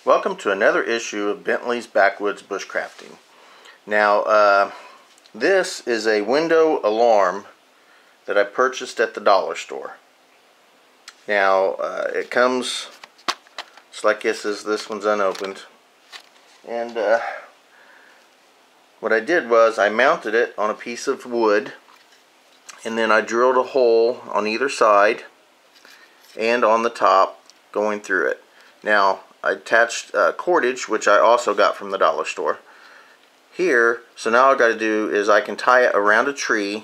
Welcome to another issue of Bentley's Backwoods Bushcrafting. Now, this is a window alarm that I purchased at the dollar store. Now, it comes just like this one's unopened. And what I did was I mounted it on a piece of wood, and then I drilled a hole on either side and on the top going through it. Now, I attached cordage, which I also got from the dollar store here. So now all I got to do is I can tie it around a tree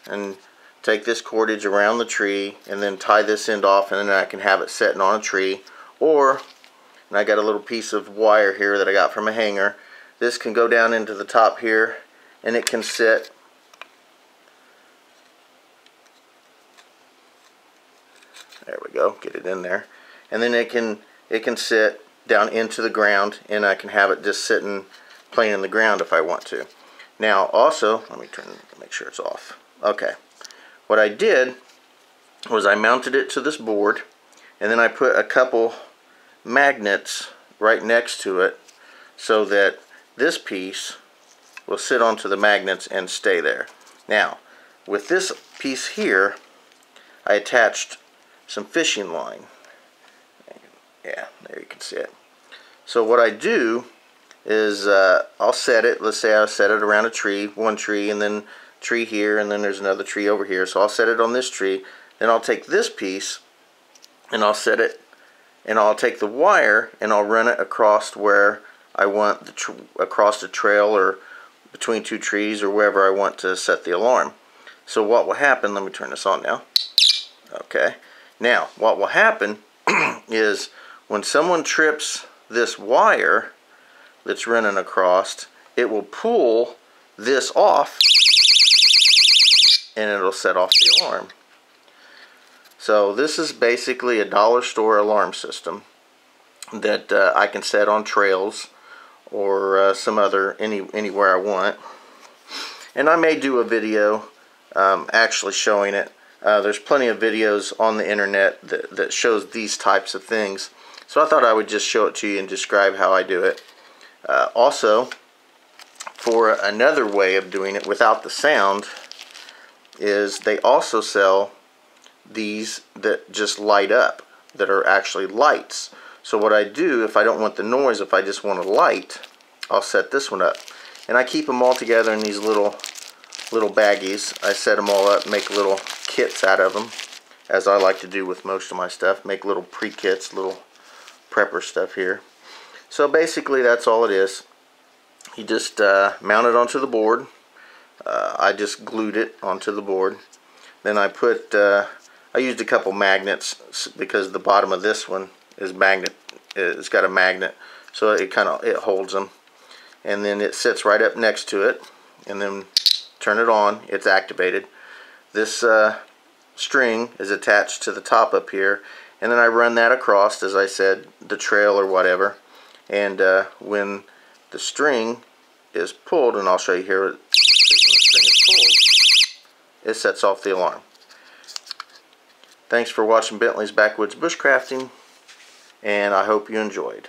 and take this cordage around the tree and then tie this end off, and then I can have it sitting on a tree. Or, and I got a little piece of wire here that I got from a hanger. This can go down into the top here, and it can sit there. We go, get it in there, and then it can sit down into the ground, and I can have it just sitting plain in the ground if I want to. Now also, let me make sure it's off. Okay, what I did was I mounted it to this board, and then I put a couple magnets right next to it so that this piece will sit onto the magnets and stay there. Now, with this piece here, I attached some fishing line. Yeah, there you can see it. So what I do is I'll set it, let's say I set it around a tree, one tree, and then tree here, and then there's another tree over here. So I'll set it on this tree, then I'll take this piece and I'll set it, and I'll take the wire and I'll run it across where I want across the trail or between two trees or wherever I want to set the alarm. So what will happen, let me turn this on now. Okay, now what will happen is when someone trips this wire that's running across, it will pull this off and it'll set off the alarm. So this is basically a dollar store alarm system that I can set on trails or some other anywhere I want. And I may do a video actually showing it. There's plenty of videos on the internet that shows these types of things. So I thought I would just show it to you and describe how I do it. Also, for another way of doing it without the sound, is they also sell these that just light up, that are actually lights. So what I do, if I don't want the noise, if I just want a light, I'll set this one up. And I keep them all together in these little baggies. I set them all up, make little kits out of them, as I like to do with most of my stuff. Make little pre-kits, little prepper stuff here. So basically that's all it is. You just mount it onto the board. I just glued it onto the board. Then I put, I used a couple magnets because the bottom of this one is it's got a magnet, so it holds them. And then it sits right up next to it, and then turn it on, it's activated. This string is attached to the top up here, and then I run that across, as I said, the trail or whatever. And when the string is pulled, and I'll show you here, when the string is pulled, it sets off the alarm. Thanks for watching Bentley's Backwoods Bushcrafting, and I hope you enjoyed.